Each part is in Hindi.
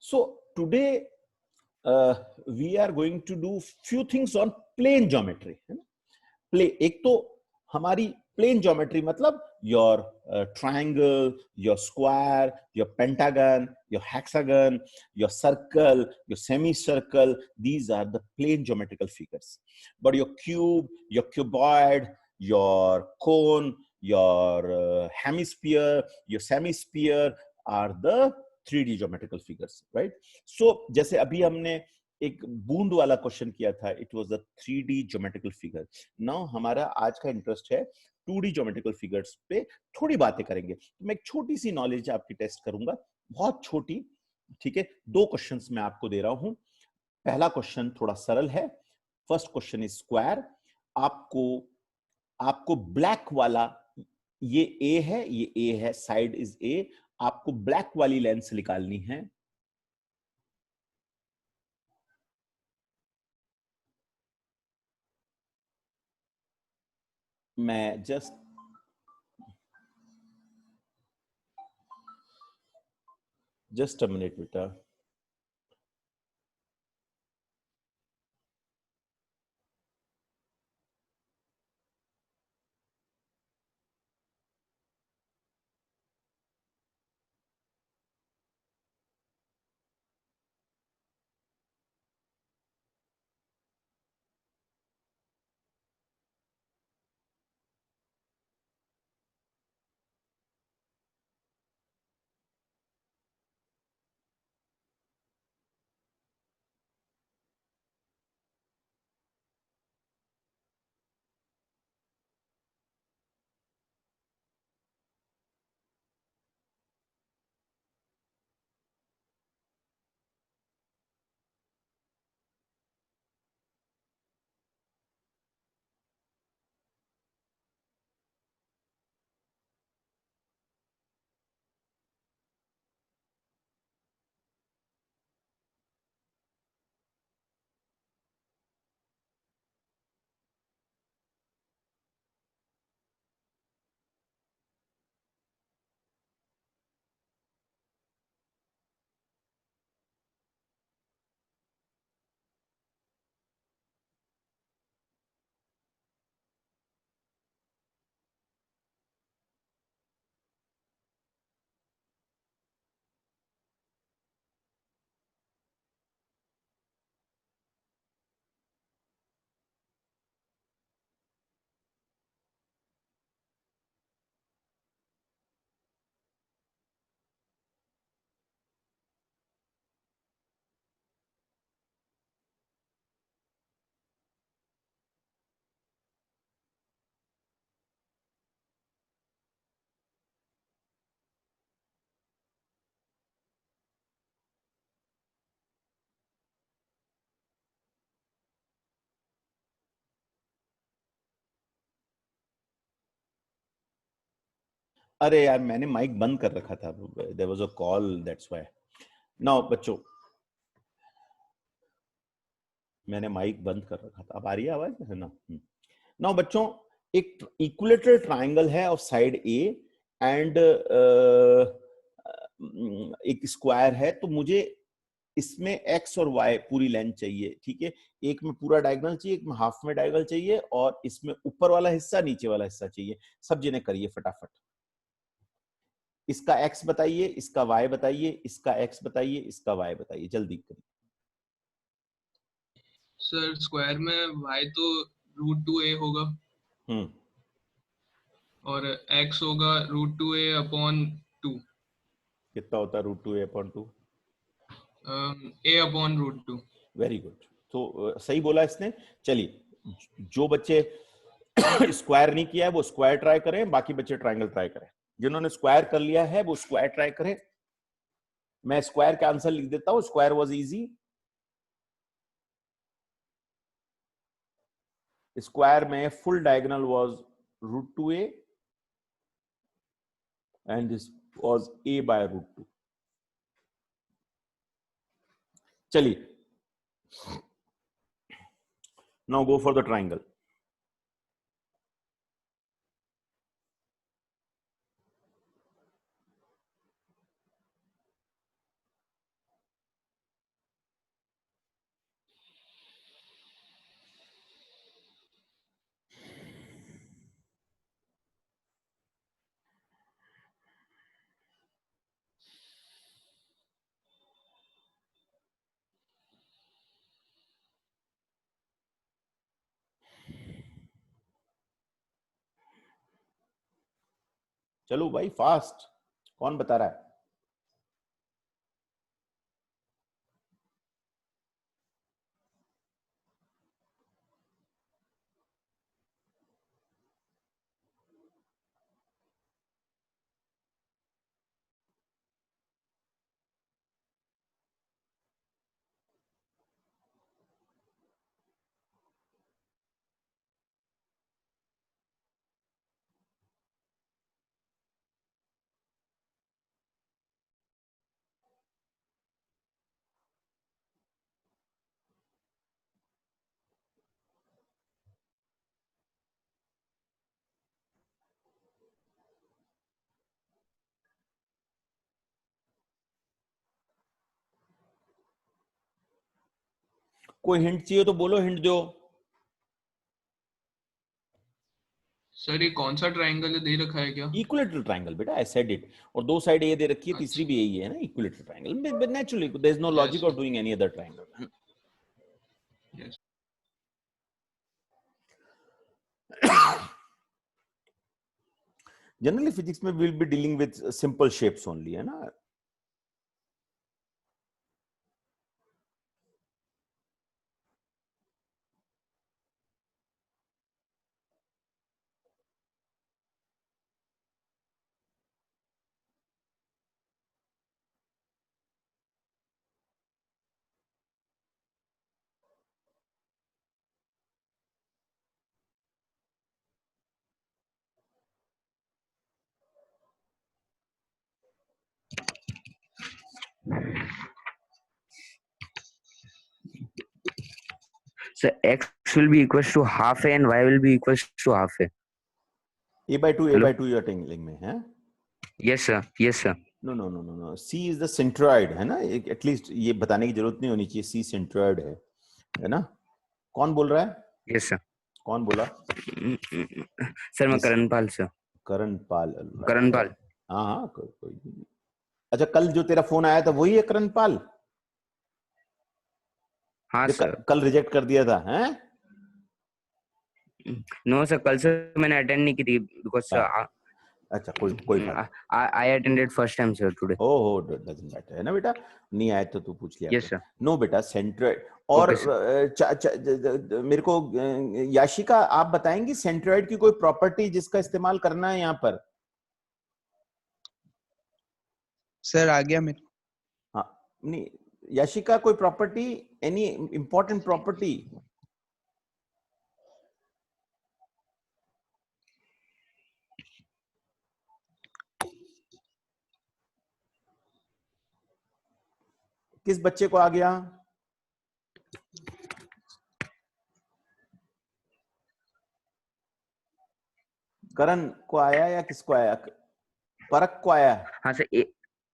So today we are going to do few things on plane geometry, है ना? एक तो हमारी प्लेन ज्योमेट्री मतलब your triangle, your square, your pentagon, your hexagon, your circle, your semi circle, these are the plane geometrical figures. But your cube, your cuboid, your cone, your hemisphere, your semisphere are the 3D geometrical figures, right? So जैसे अभी हमने एक बूंद वाला क्वेश्चन किया था, it was the 3D geometrical figure. Now हमारा आज का इंटरेस्ट है 2D ज्योमेट्रिकल फिगर्स पे थोड़ी बातें करेंगे. तो मैं एक छोटी सी नॉलेज आपकी टेस्ट करूंगा, बहुत छोटी, ठीक है. दो क्वेश्चंस मैं आपको दे रहा हूं. पहला क्वेश्चन थोड़ा सरल है. First question is square. आपको आपको ब्लैक वाला, ये ए है, ये ए है, साइड इज ए. आपको ब्लैक वाली लेंस निकालनी है. मैं जस्ट अ मिनट बेटा. अरे यार, मैंने माइक बंद कर रखा था. There was a call, that's why. Now बच्चों, मैंने माइक बंद कर रखा था. अब आ रही है आवाज, है ना? नाउ बच्चों, एक इक्विलेटरल ट्रायंगल है ऑफ साइड ए एंड एक स्क्वायर है. तो मुझे इसमें एक्स और वाई पूरी लेंथ चाहिए, ठीक है. एक में पूरा डायगोनल चाहिए, एक में हाफ में डायगोनल चाहिए, और इसमें ऊपर वाला हिस्सा, नीचे वाला हिस्सा चाहिए. सब जने करिए फटाफट. इसका एक्स बताइए, इसका वाई बताइए, इसका एक्स बताइए, इसका वाई बताइए. जल्दी करिए. सर स्क्वायर में y तो √2a होगा और x होगा √2a अपॉन 2. कितना होता है √2a/2? a upon √2. Very good. तो सही बोला इसने. चलिए, जो बच्चे स्क्वायर नहीं किया है वो स्क्वायर ट्राई करें, बाकी बच्चे ट्रायंगल ट्राई करें. जिन्होंने स्क्वायर कर लिया है वो स्क्वायर ट्राई करें. मैं स्क्वायर का आंसर लिख देता हूं. Square was easy. स्क्वायर में full diagonal was √2a and this was a/√2. चलिए, now go for the triangle. चलो भाई फास्ट, कौन बता रहा है? कोई हिंट चाहिए तो बोलो, हिंट दो। सर ये कौन सा ट्रायंगल दे रखा है क्या? इक्विलेटरल ट्रायंगल बेटा, आई सेड इट। और दो साइड ए दे रखी है, तीसरी अच्छा। भी यही है ना, equilateral triangle. Naturally there is no yes logic of doing any other triangle. Yes. Generally physics में will be dealing with simple shapes only, है ना। So x will be equals to half a and y will be equals to half a. a/2 Hello? a/2 you're telling me, है? Yes sir. Yes sir. No. C is the centroid, है ना। एटलीस्ट ये बताने की जरूरत नहीं होनी चाहिए, C centroid है ना। कौन बोल रहा है? Yes sir. कौन बोला? सर मैं करणपाल सर। करणपाल। करणपाल। हाँ कोई। अच्छा, कल जो तेरा फोन आया था वही है करणपाल? हाँ सर। कल रिजेक्ट कर दिया था, हैं? नो सर, कल से मैंने अटेंड नहीं की थी बिकॉज अच्छा, कोई बात। I attended first time sir today. Oh, doesn't matter, है ना बेटा। नहीं आए तो तू पूछ लिया। Yes sir. नो बेटा, सेंट्रोइड। और मेरे को याशिका आप बताएंगी सेंट्रोइड की कोई प्रॉपर्टी जिसका इस्तेमाल करना है यहाँ पर? सर आ गया मेरे। हाँ, नहीं याशिका, कोई प्रॉपर्टी, एनी इंपॉर्टेंट प्रॉपर्टी? किस बच्चे को आ गया? करण को आया या किसको आया? परख को आया? हाँ सर।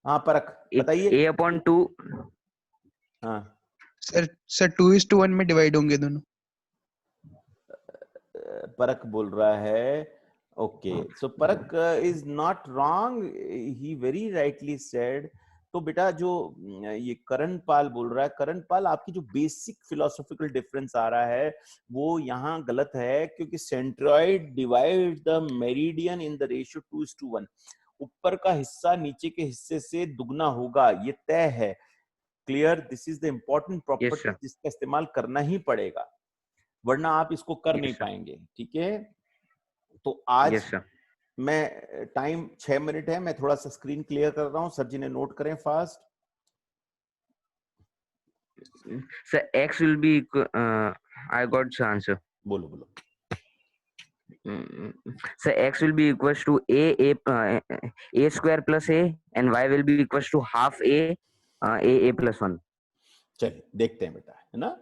हाँ परख, बताइए। a/2। हाँ सर 2:1 में डिवाइड होंगे दोनों। परख बोल रहा है। ओके, सो परख is not wrong, he very rightly said. तो बेटा जो ये करणपाल बोल रहा है, करणपाल आपकी जो बेसिक फिलोसॉफिकल डिफरेंस आ रहा है वो यहाँ गलत है, क्योंकि centroid divide the meridian in the ratio 2:1। ऊपर का हिस्सा नीचे के हिस्से से दुगना होगा, ये तय है। Clear? This is the important property जिसका इस्तेमाल करना ही पड़ेगा, वरना आप इसको कर नहीं पाएंगे। ठीक है, तो आज मैं, टाइम 6 मिनट है, मैं थोड़ा सा स्क्रीन क्लियर कर रहा हूं, सर जी ने नोट करें fast. Sir x will be I got the answer. बोलो। So x will be equals to a square plus a and y will be equals to half a plus 1. चलिए देखते हैं बेटा, है ना।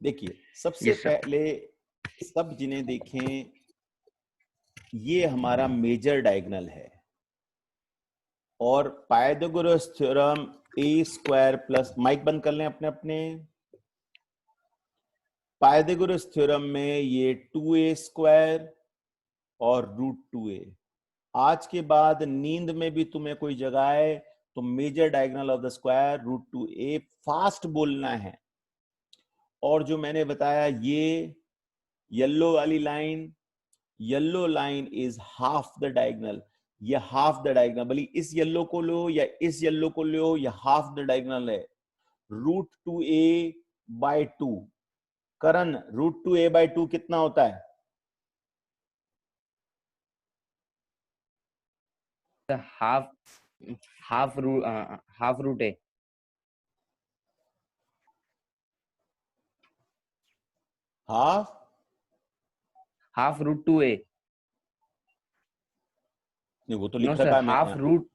देखिए सबसे पहले सब जिन्हें देखें, ये हमारा मेजर डायगोनल है और Pythagoras theorem a² plus, mic बंद कर लें अपने अपने। पाइथागोरस थ्योरम में ये 2a² और √2a। आज के बाद नींद में भी तुम्हें कोई जगाए तो major diagonal of the square √2a fast बोलना है। और जो मैंने बताया, ये येलो वाली line, yellow line is half the diagonal, ये हाफ द डायगोनल, भले इस येलो को लो या इस येलो को लो, ये हाफ द डायगोनल है। √2a/2। करण, √2a/2 कितना होता है? Half half root half root a. Half √2a। नहीं, वो तो नो लिख सर, रखा है मैं। Half root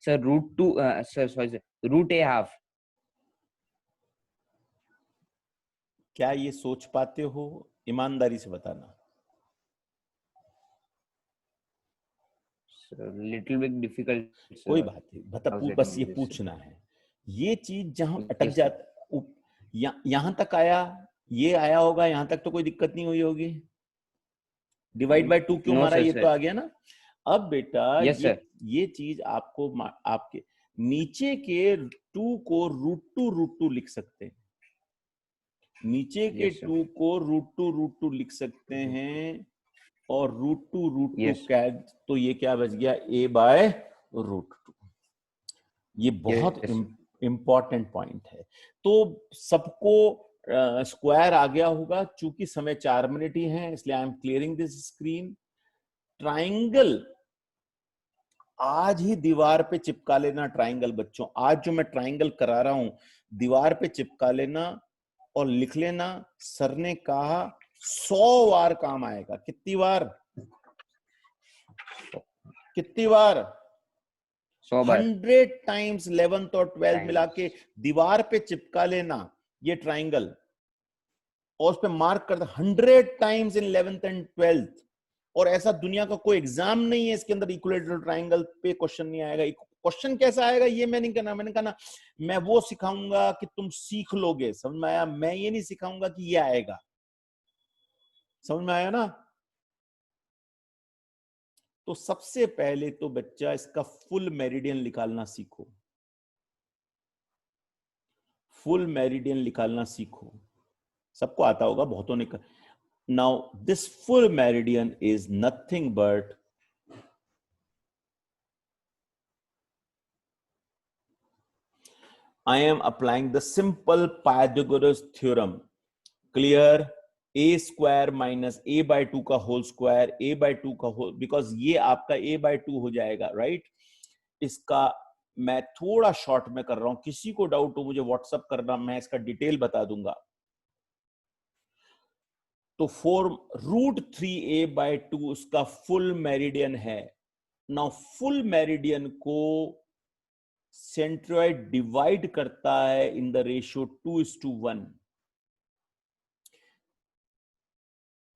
sir √2 sir sorry sir √a half. क्या ये सोच पाते हो? ईमानदारी से बताना। Little bit difficult. कोई बात नहीं, बस ये पूछना है। ये चीज जहां अटक Yes, जाता, यहां तक आया, ये आया होगा, यहां तक तो कोई दिक्कत नहीं हुई होगी। डिवाइड बाय 2 क्यों नो मारा, सर ये तो सर। आ गया ना। अब बेटा यस सर। ये चीज आपको आपके नीचे के 2 को √2 लिख सकते हैं। नीचे के Yes, sir. 2 को √2 लिख सकते हैं, और √2 Yes. कैद, तो ये क्या बच गया? a/√2। ये बहुत Yes, sir. इंपॉर्टेंट पॉइंट है। तो सबको स्क्वायर आ गया होगा। चूंकि समय 4 मिनट ही है, इसलिए I am clearing this screen. Triangle आज ही दीवार पे चिपका लेना। ट्राइंगल बच्चों, आज जो मैं ट्राइंगल करा रहा हूं, दीवार पे चिपका लेना और लिख लेना। सर ने कहा 100 बार काम आएगा। कितनी बार? 100 टाइम्स 11th और 12th मिला के दीवार पे चिपका लेना ये ट्राइंगल, और उस पे मार्क कर दे 100 times in 11th and 12th। और ऐसा दुनिया का कोई एग्जाम नहीं है इसके अंदर इक्विलेटरल ट्राइंगल पे क्वेश्चन नहीं आएगा। क्वेश्चन कैसा आएगा ये मैं नहीं करना। मैंने कहा ना, मैं वो सिखाऊंगा कि तुम सीख लोगे। समझ में आया? मैं ये नहीं सिखाऊंगा कि ये आएगा। समझ में आया ना? तो सबसे पहले तो बच्चा इसका फुल मेरिडियन निकालना सीखो। फुल मेरिडियन निकालना सीखो। सबको आता होगा, बहुतों ने। Now this full meridian is nothing but I am applying the simple Pythagoras theorem. Clear? a² minus a/2 का होल स्क्वायर, a/2 का होल, बिकॉज ये आपका a/2 हो जाएगा, राइट? इसका मैं थोड़ा शॉर्ट में कर रहा हूं। किसी को डाउट हो मुझे व्हाट्सएप करना, मैं इसका डिटेल बता दूंगा। तो √3a/2 उसका फुल मेरिडियन है। नाउ फुल मेरिडियन को सेंट्रॉइड डिवाइड करता है इन द रेशियो 2:1।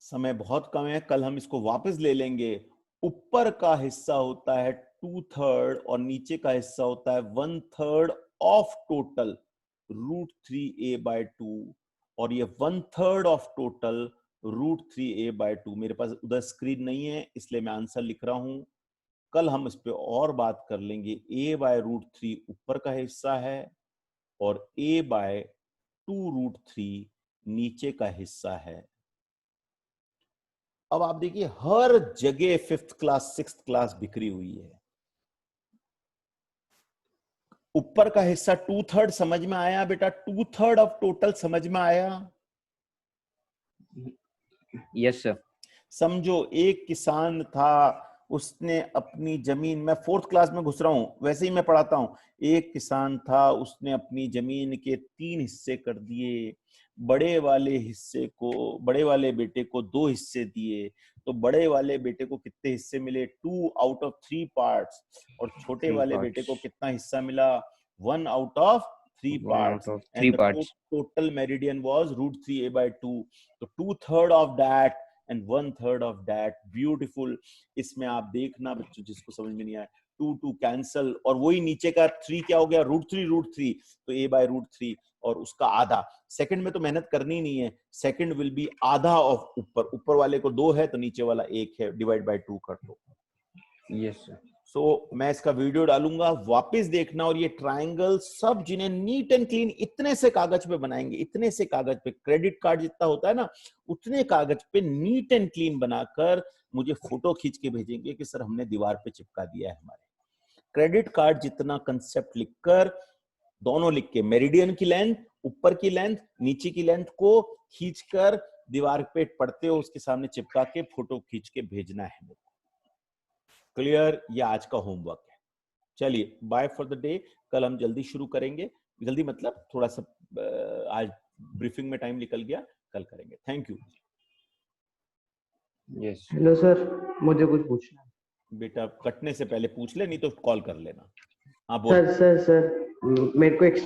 समय बहुत कम है, कल हम इसको वापस ले लेंगे। ऊपर का हिस्सा होता है 2/3 और नीचे का हिस्सा होता है 1/3 ऑफ टोटल √3a/2, और ये 1/3 ऑफ टोटल √3a/2। मेरे पास उधर स्क्रीन नहीं है इसलिए मैं आंसर लिख रहा हूं। कल हम इस पे और बात कर लेंगे। a/√3 ऊपर का हिस्सा है और a/2√3 नीचे का हिस्सा है। अब आप देखिए हर जगह 5th क्लास 6th क्लास बिखरी हुई है। ऊपर का हिस्सा 2/3 समझ में आया बेटा? 2/3 ऑफ टोटल समझ में आया? Yes sir. समझो एक किसान था, उसने अपनी जमीन, मैं 4th क्लास में घुस रहा हूं, वैसे ही मैं पढ़ाता हूं। एक किसान था, उसने अपनी जमीन के 3 हिस्से कर दिए। बड़े वाले हिस्से को, बड़े वाले बेटे को 2 हिस्से दिए। तो बड़े वाले बेटे को कितने हिस्से मिले? 2 आउट ऑफ 3 पार्ट्स। और छोटे वाले बेटे को कितना हिस्सा मिला? 1 out of 3 parts. And the total meridian was √3a/2। तो 2/3 of that and 1/3 of that। Beautiful. इसमें आप देखना बच्चों, जिसको समझ में नहीं आया, 2 कैंसल, और वही नीचे का 3 क्या हो गया? √3, तो a/√3 और उसका आधा। सेकंड में तो मेहनत करनी नहीं है, सेकंड विल बी आधा ऑफ ऊपर। ऊपर वाले को 2 है तो नीचे वाला 1 है, डिवाइड बाय 2 कर दो। Yes sir. सो मैं इसका वीडियो डालूंगा, वापस देखना। और ये ट्राइंगल सब जिन्हें नीट एंड क्लीन इतने से कागज पे बनाएंगे, इतने से कागज पे, क्रेडिट कार्ड जितना होता है ना, उतने कागज पे नीट एंड क्लीन बनाकर मुझे फोटो खींच के भेजेंगे कि सर हमने दीवार पे चिपका दिया है हमारे। क्रेडिट कार्ड जितना कंसेप्ट लिखकर, दोनों लिख के, मेरिडियन की लेंथ, ऊपर की लेंथ, नीचे की लेंथ को खींचकर दीवार पे पढ़ते हो, उसके सामने चिपका के फोटो खींच के भेजना है मेरे को। क्लियर? ये आज का होमवर्क है। चलिए, बाय फॉर द डे। कल हम जल्दी शुरू करेंगे, जल्दी मतलब थोड़ा सा आज ब्रीफिंग में टाइम निकल गया, कल करेंगे। Thank you. Yes hello sir, मुझे कुछ पूछना है। बेटा कटने से पहले पूछ ले, नहीं तो कॉल कर लेना। हाँ बोल। सर मेरे को एक